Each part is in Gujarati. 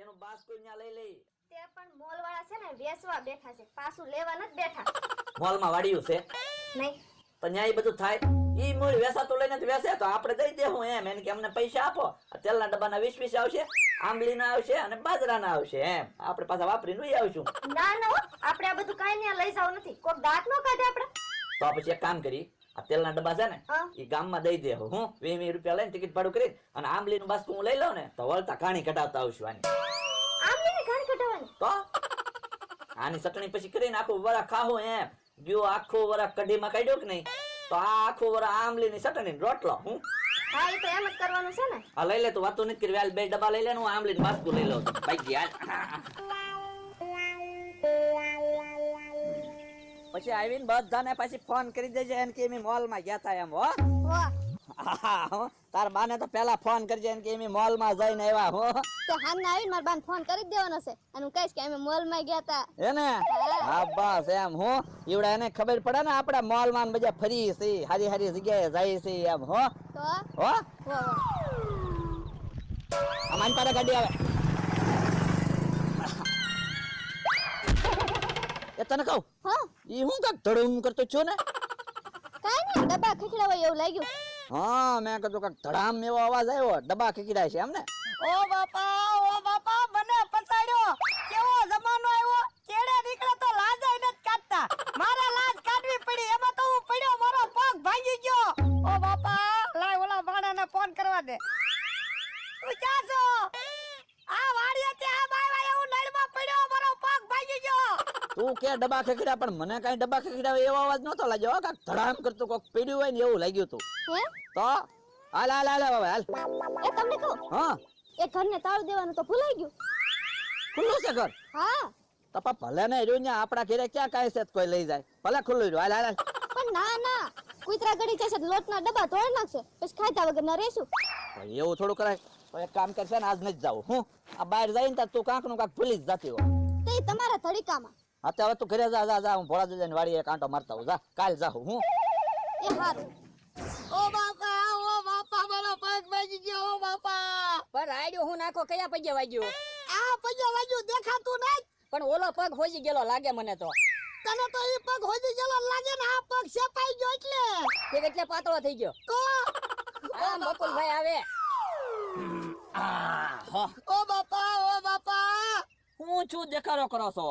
એનું બાસ્કુ ન્યા લઈ લઈ. તે પણ મોલ વાળા છે ને વેચવા બેઠા છે, પાછું લેવા નથી બેઠા. મોલમાં વાડ્યું છે નહીં તો ન્યા ઈ બધું થાય. ઈ મૂળ વેસાતું લઈને જ વેચે તો આપણે દઈ દેવું એમ. એને કે અમને પૈસા આપો. આ તેલના ડબ્બાના 20 આવશે, આંબલીના આવશે અને બાજરાના આવશે એમ. આપણે પાછા વાપરીને લઈ આવશું. ના ના હો, આપણે આ બધું કાઈ ન્યા લઈ જાવ નથી. કોક દાંત નો કાઢે આપણે. તો પછી એક કામ કરી, આ તેલના ડબ્બા છે ને હા. ઈ ગામમાં દઈ દે. હું 20 રૂપિયા લઈને ટિકિટ ભાડું કરી અને આંબલીનું બાસ્કું હું લઈ લઉં ને તો વળતા ઘાણી કઢાવતા આવશું આની. આંબલીની ઘાણી કઢાવવાની? તો આની ચટણી પછી કરીને આખું વરા ખાવું એમ. જો આખું વરા કઢીમાં કાઢ્યો કે નહીં તો આ આખું વરા આંબલીની ચટણી રોટલો. હું હા એ તો એમ જ કરવાનું છે ને. આ લઈ લે, તું વાતો નથી કરી. હાલ 2 ડબ્બા લઈ લે ને હું આંબલીનું બાસ્કું લઈ લઉં. ભાઈ હાલ. પછી આવીને બધાને પછી ફોન કરી દેજે એમ કે અમે મોલમાં ગયા તા એમ. હો તાર બાને તો પેલા ફોન કરજે એમ કે અમે મોલમાં જઈને આવ્યા. હો તો હામને આવીને મારા બાને ફોન કરી દેવાનો છે અને હું કહીશ કે અમે મોલમાં ગયા તા. એને હા બસ એમ. હું ઈવડા એને ખબર પડે ને આપડા મોલમાં ને બધા ફરી છે, હારી હારી જગ્યાએ જાય છે એમ. હો તો હો હો અમારી પાસે ગાડી આવે. એ તને કહું હા ઈ હું કાક ધડુમ કરતો છું ને. કાઈ નહીં, ડબ્બા ખીખડાવા એવું લાગ્યું. હા મેં કીધું કાક ધડામ એવો અવાજ આવ્યો, ડબ્બા ખીખડાય છે એમ ને. ઓ બાપા મને પછાડ્યો. કેવો જમાનો આવ્યો, કેડે નીકળે તો લાજાય નથી કાઢતા. મારા લાજ કાઢવી પડી, એમાં તો હું પડ્યો, મારો પગ ભાંગી ગયો. ઓ બાપા લાય ઓલા ભાણાને ફોન કરવા દે. તું ક્યાં છો? આ વાડીએથી આ બાયવા એવું નળમાં પડ્યો, મારો પગ ભાંગી ગયો. તું કે ડબ્બા ખીખડા, પણ મને કઈ ડબ્બા ખીખડાવે એવો અવાજ નતો લાગ્યો. કાક ધડામ કરતો કોક પીડ્યું હોય ને એવું લાગ્યું તું. હે તો હાલ હાલ હાલ હવે હાલ. એ તમને કહું, હા એ ઘરને તાળું દેવાનું તો ભૂલાઈ ગયું. ખુલ્લું છે ઘર. હા તો પણ ભલે ને રહ્યું ને, આપડા ઘરે ક્યાં કાંઈ છે કોઈ લઈ જાય. ભલે ખુલ્લું રહ્યું. હાલ હાલ હાલ. પણ ના ના, કૂતરા ગળી જશે તો લોટના ડબ્બા તોડી નાખશે, પછી ખાધા વગર ના રહેશું. પણ એવું થોડું કરાય. તો એક કામ કરશે ને, આજ નથી જાવું. હું આ બહાર જઈને તાર તું કાંક નું કાંક ભૂલી જ જતી હોય. તે તમારા ધડીકામાં. હા તો હવે તું ઘરે જા જા જા. હું ભોળા જઈને વાડીએ એક આંટો મારતા હું. જા કાલ જાઉં હું. એ હારું. ઓ બાપા મારો પગ ભાંગી ગયો. ઓ બાપા પર આડ્યો હું નાખો કયા પગે વાગ્યો? આ પગે વાગ્યું દેખાતું નહીં. પણ ઓલો પગ હોજી ગયેલો લાગે મને તો. તને તો ઈ પગ હોજી ગયેલો લાગે ને, આ પગ સેપાઈ ગયો એટલે પાતળો થઈ ગયો. તો આ બકુલભાઈ આવે. ઓ બાપા હું છું દેખાડો કરો છો.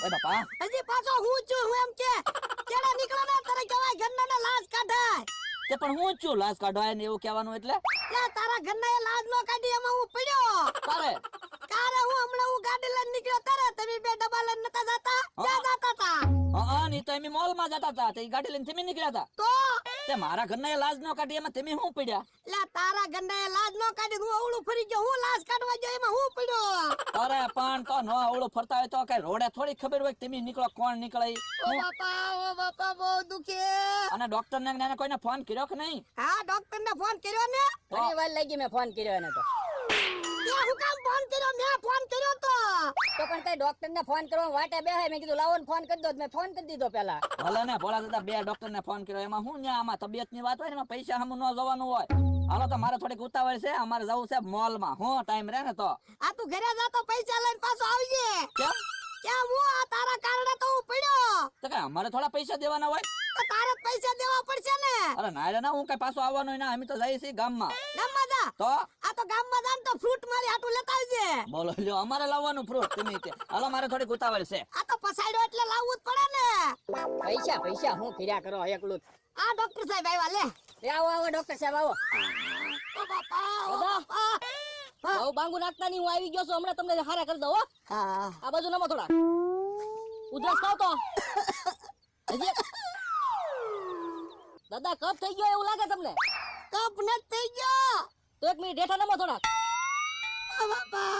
ઓય બાપા હજી પાછો હું છું. હું એમ કે કેડા નીકળો ને તારે કહેવાય ઘરના ને લાજ કાઢાય. તે પણ હું છું લાશ કાઢવાય ને એવું કહેવાનું એટલે. લે તારા ઘરના એ લાજ નો કાઢી, એમાં હું પડ્યો. તારે કારે હું હમણાં ગાડી લઈને નીકળ્યો, તારે તમે 2 ડબ્બા લઈને નતા જતા? ક્યાં જતા તા? હા ની તો એમ મોલમાં જતા હતા. તે ગાડી લઈને તમે નીકળ્યા હતા. તો તે મારા ઘરના એ લાજ નો કાઢી એમાં તમે શું પડ્યા? લે તારા ઘરના એ લાજ નો કાઢી, હું અવળું ફરી ગયો. હું લાજ કાઢવા ગયો, એમાં હું પડ્યો. અરે પણ તો નો ઓળો ફરતા હોય તો કઈ રોડે થોડી ખબર હોય કે તમે નીકળો કોણ નીકળે ઈ? ઓ બાપા બહુ દુખે. અને ડોક્ટર ને કોઈને ફોન કર્યો કે નહીં? હા ડોક્ટર ને ફોન કર્યો ને. ઘણી વાર લાગી મેં ફોન કર્યો એને તો. તે હું કામ ફોન કર્યો? મેં ફોન કર્યો તો પણ કઈ ડોક્ટર ને ફોન કરવા વાટે બેહાય. મેં કીધું લાવો ને ફોન કરી દો. મેં ફોન કરી દીધો પેલા. ભલે ને ભોળા દાદા 2 ડોક્ટર ને ફોન કર્યો. એમાં હું ન્યા આમાં તબિયત ની વાત હોય ને, એમાં પૈસા હમ ન જવાનું હોય. હાલો તો મારે થોડીક ઉતાવળ છે. અમારે જવું છે મોલ માં. હું ટાઈમ રહે ને તો. આ તું ઘરે જા તો પૈસા લઈને પાછો આવજે. કેમ? ક્યાં હું આ તારા કારણે તો હું પડ્યો. તો કઈ અમારે થોડા પૈસા દેવાના હોય? તો તારે જ પૈસા દેવા પડશે ને. અરે ના રે ના, હું કઈ પાછો આવવાનો હોય ના. અમે તો જઈએ છીએ ગામમાં. ગામમાં જા. તો આ તો ગામમાં જા ને તો ફ્રૂટ મારી હાટું લેતા આવજે. બોલો લ્યો, અમારે લાવવાનું ફ્રૂટ તમે તે. હાલો મારે થોડીક ઉતાવળ છે. આ તો પસાડ્યો એટલે લાવવું જ પડે ને. પૈસા હું ફર્યા કરો એકલું. આ ડોક્ટર સાહેબ આવ્યા લે. આવો ડોક્ટર સાહેબ આવો. ઓ બાપા બહુ બાંગુ નાખતા નહીં. હું આવી ગયો છું, હમણાં તમને હારા કરી દઉં. હો હા આ બાજુ નમો થોડા. ઉધરસ ખાવ તો હજી દાદા કફ થઈ ગયો એવું લાગે તમને? કપ ન થઈ ગયો. તો 1 મિનિટ હેઠા નમો થોડા. ઓ બાપા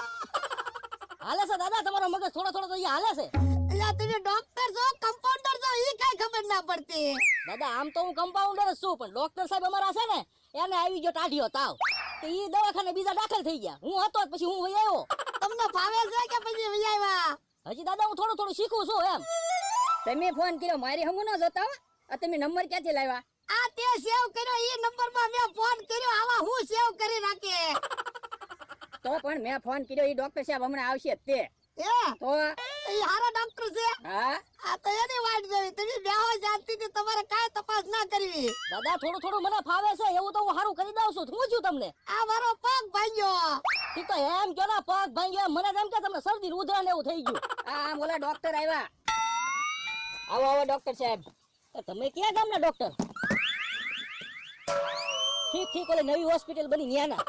હાલે છે દાદા તમારો મગજ થોડો તો અહીંયા હાલે છે. એટલે તમે ડોક્ટર છો કમ્પાઉન્ડર છો ઈ કઈ ખબર ના પડતી. દાદા આમ તો હું કમ્પાઉન્ડર જ છું, પણ ડોક્ટર સાહેબ અમારા છે ને, એને આવી ગયો ટાઢિયો તાવ. તો ઈ દવાખાને બીજા દાખલ થઈ ગયા. હું હતો જ પછી હું વહી આવ્યો. તમને ભાવે છે કે પછી વિજાયવા? હજી દાદા હું થોડું શીખું છું એમ. તમે ફોન કર્યો મારી હમું ન જોતા. આ તમે નંબર ક્યાંથી લાવ્યા? આ તે સેવ કર્યો ઈ નંબર માં મેં ફોન કર્યો. આવા હું સેવ કરી રાખે. તો પણ મેં ફોન કર્યો ઈ ડોક્ટર સાહેબ હમણાં આવશે જ તે તો એ હારા ડોક્ટર છે હા આ તો એની વાટ જોઈ તમે બેહો શાંતિથી તમારે કાંઈ તપાસ ના કરવી દાદા થોડું થોડું મને ફાવે છે એવું તો હું સારું કરી દઉં છું શું છું તમને આ મારો પગ ભાંગ્યો ઈ તો એમ કે ના પગ ભાંગ્યો મને તો એમ કે તમને શરદી ઉધરા ને એવું થઈ ગયું આમ ઓલા ડોક્ટર આવ્યા આવો આવો ડોક્ટર સાહેબ તો તમે ક્યાં ગામના ડોક્ટર ઠીક ઠીક ઓલી નવી હોસ્પિટલ બની ન્યાના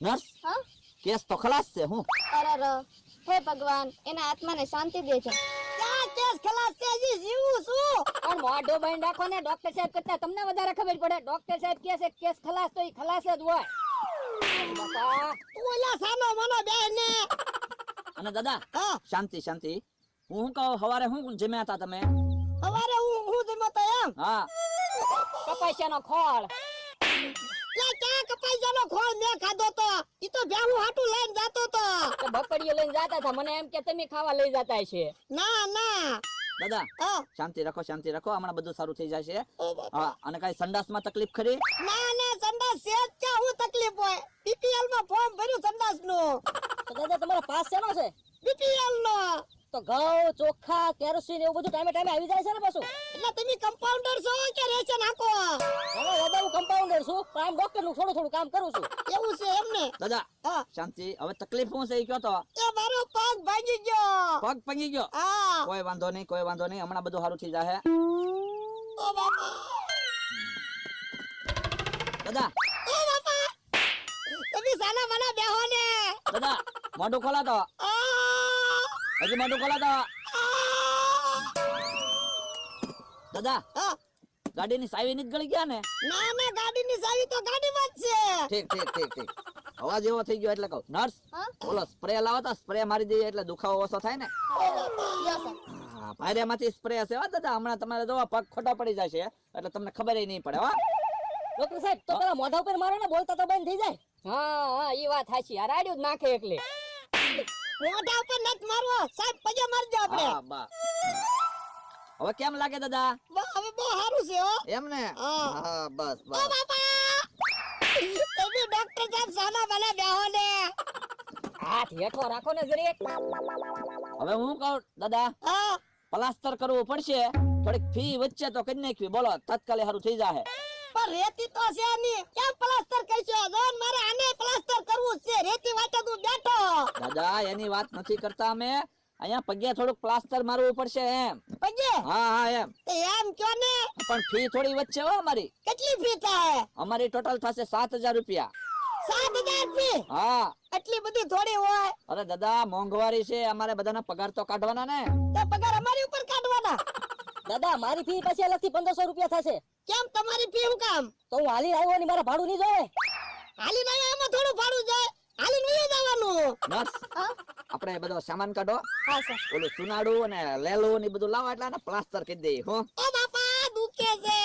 નર્સ હા કેસ તો ખલાસ છે હું અરર હે ભગવાન એના આત્માને શાંતિ દેજો ક્યાં કેસ ખલાસ છે હજી જીવું છું પણ મોઢો બંધ રાખો ને ડોક્ટર સાહેબ કરતા તમને વધારે ખબર પડે ડોક્ટર સાહેબ કહે છે કેસ ખલાસ તો ઈ ખલાસ જ હોય બાપા તું ઓલા સાનો મનો બેહ ને અને દાદા હા શાંતિ શાંતિ હું કહું હવારે હું જમ્યા હતા તમે હવારે હું જમો તો એમ હા કપાસિયાનો ખોળ લે ક્યાં કપાઈજાનો ખોળ મેં ખાધો તો ઈ તો ભેહું હાટું લઈને જાતો તો કે બકડીઓ લઈને જાતા હતા મને એમ કે તમે ખાવા લઈ જતા હશે ના ના દાદા હા શાંતિ રાખો હમણાં બધું સારું થઈ જશે હા અને કઈ સંડાસમાં તકલીફ ખરી ના ના સંડાસ સેજ ક્યાં હું તકલીફ હોય બીપીએલ માં ફોર્મ ભર્યું સંડાસ નું તો દાદા તમારા પાસ શેનો છે બીપીએલ નો તો ઘઉં ચોખા કેરોસીન એવું બધું ટાઈમે ટાઈમે આવી જાય છે ને પાછું એટલે તમે કમ્પાઉન્ડર છો કે રેશન નાખો હવે દાદા હું કમ્પાઉન્ડર છું પણ આમ ડોક્ટર નું થોડું થોડું કામ કરું છું એવું છે એમને દાદા હા શાંતિ હવે તકલીફ શું છે એ કયો તો એ મારો પગ ભાંગી ગયો પગ પંગી ગયો હા કોઈ વાંધો નહીં હમણાં બધું સારું થઈ જશે ઓ બાપા દાદા ઓ બાપા તમે સાના મના બેહો ને દાદા મોઢું ખોલા તો હજી મોઢું ખોલા તો દાદા હા ગાડીની ચાવી નથી ગળી ગયા ને ના ના ગાડીની ચાવી તો ગાડીમાં જ છે ઠીક અવાજ એવો થઈ ગયો એટલે કહું નર્સ હા બોલો સ્પ્રે લાવો તો સ્પ્રે મારી દઈએ એટલે દુખાવો ઓછો થાય ને લ્યો સર હા ભાઈરેમાંથી સ્પ્રે હશે હો દાદા હમણાં તમારે જોવા પગ ખોટા પડી જશે એટલે તમને ખબર નહીં પડે હો ડોક્ટર સાહેબ તો પેલા મોઢા ઉપર મારો ને બોલતા તો બંધ થઈ જાય હા હા ઈ વાત સાચી આ રાડ્યું જ નાખે એકલી મોઢા ઉપર નત મારવો સાહેબ પગે મારજો આપણે હા બા હવે કેમ લાગે દાદા હવે બહુ સારું છે હો એમ ને હા. હા બસ ઓ બસ બાપા તમે ડોક્ટર સાહેબ સાના મના બેહો ને હાથ હેઠો રાખો ને જરીક હવે હું કહું દાદા હા પ્લાસ્ટર કરવું પડશે થોડીક ફી વચ્ચે તો કરી નાખવી બોલો તત્કાલે સારું થઈ જાહે પણ રેતી તો છે નહીં કેમ પ્લાસ્ટર કરશો જોન મારે આને પ્લાસ્ટર કરવું છે રેતી વાટે તું બેઠો દાદા એની વાત નથી કરતા અમે અહીંયા પગે થોડુંક પ્લાસ્ટર મારવું પડશે એમ પગે હા એમ તે એમ કયો ને પણ ફી થોડી વચ્ચે હો અમારી કેટલી ફી થાય અમારી ટોટલ થશે 7,000 રૂપિયા 7,000 ફી હા એટલી બધી થોડી હોય અરે દાદા મોંઘવારી છે અમારે બધાના પગાર તો કાઢવાના ને તો પગાર અમારી ઉપર કાઢવાના દાદા મારી ફી પછી અલગથી 1500 રૂપિયા થશે કેમ તમારી ફી હું કામ તો હું હાલી આવ્યો ને મારા ભાડું નહીં જોવે હાલી ના એમાં થોડું ભાડું જાય હાલી નહીં જવાનું નર્સ હા આપણે બધો સામાન કાઢો હા સર ઓલું સુનાડું અને લેલું ને બધું લાવો એટલે પ્લાસ્ટર કરી દઈએ હો ઓ બાપા દુખે છે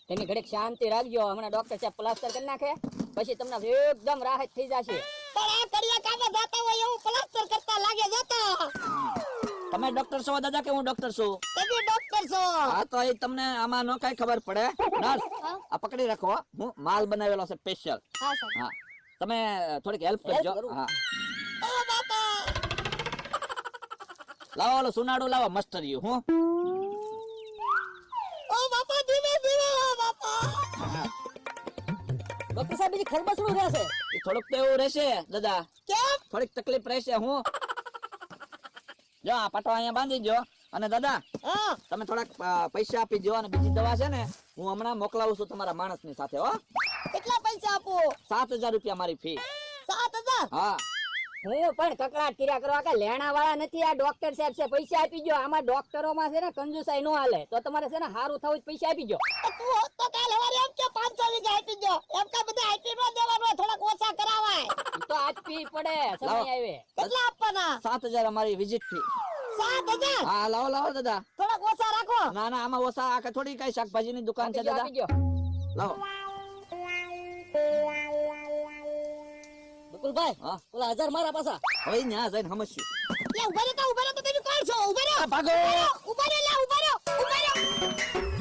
તમે ઘડીક શાંતિ રાખજો હમણાં ડોક્ટર સાહેબ પ્લાસ્ટર કરી નાખે પછી તમને એકદમ રાહત થઈ જશે પણ આ કડિયા કામે જાતા હોય એવું પ્લાસ્ટર કરતા લાગે જતા તમે ડોક્ટર છો દાદા કે હું ડોક્ટર છું તમે ડોક્ટર છો હા તો એ તમને આમાં નો કઈ ખબર પડે નર્સ હા આ પકડી રાખો હો. હું માલ બનાવેલો છે સ્પેશિયલ હા સર હા તમે થોડીક હેલ્પ Help કરજો કરું. હા ઓ બાપા લાવો ઓલું સુનાડું લાવો મસ્ત રહ્યું હું ઓ બાપા ધીમે ધીમે ઓ બાપા ડોક્ટર સાહેબ બીજી ખરબસડું રહેશે એ થોડુંક તો એવું રહેશે દાદા કેમ થોડીક તકલીફ રહેશે હું જો આ પાટો અહીંયા બાંધી દો અને દાદા હા તમે થોડાક પૈસા આપી દો અને બીજી દવા છે ને હું હમણાં મોકલાવું છું તમારા માણસની સાથે હો કેટલા પૈસા આપો 7,000 રૂપિયા મારી ફી 7,000 હા હું પણ કકડાટ કર્યા કરવા કે લેણા વાળા નથી આ ડોક્ટર સાહેબ છે પૈસા આપી ગયો આમાં ડોક્ટરોમાં છે ને કંજુસાઈ નો હાલે તો તમારે છે ને હારું થવું જ પૈસા આપી ગયો તું હોત તો કાલ હવારે એમ કે 500 વીઘા આપી દો એમ કે બધા આપી નો દેવાનો હોય, થોડાક ઓછા કરાવાય ઈ તો આપવી પડે સમય લાવો. આવે કેટલા આપવાના 7,000 અમારી વિઝિટ ફી 7,000 હા લાવો લાવો દાદા થોડાક ઓછા રાખો ના ના આમાં ઓછા આ થોડી કઈ શાકભાજીની દુકાન છે આપી ગયો, દાદા આપી ગયો લાવો બકુલભાઈ હા ઓલા 1000 મારા પાછા હવે ન્યા જઈને સમજશું લે ઉભા રહો તો તમે કોણ છો ઉભા રહો ભાગો ઉભા રહો લે ઉભા રહો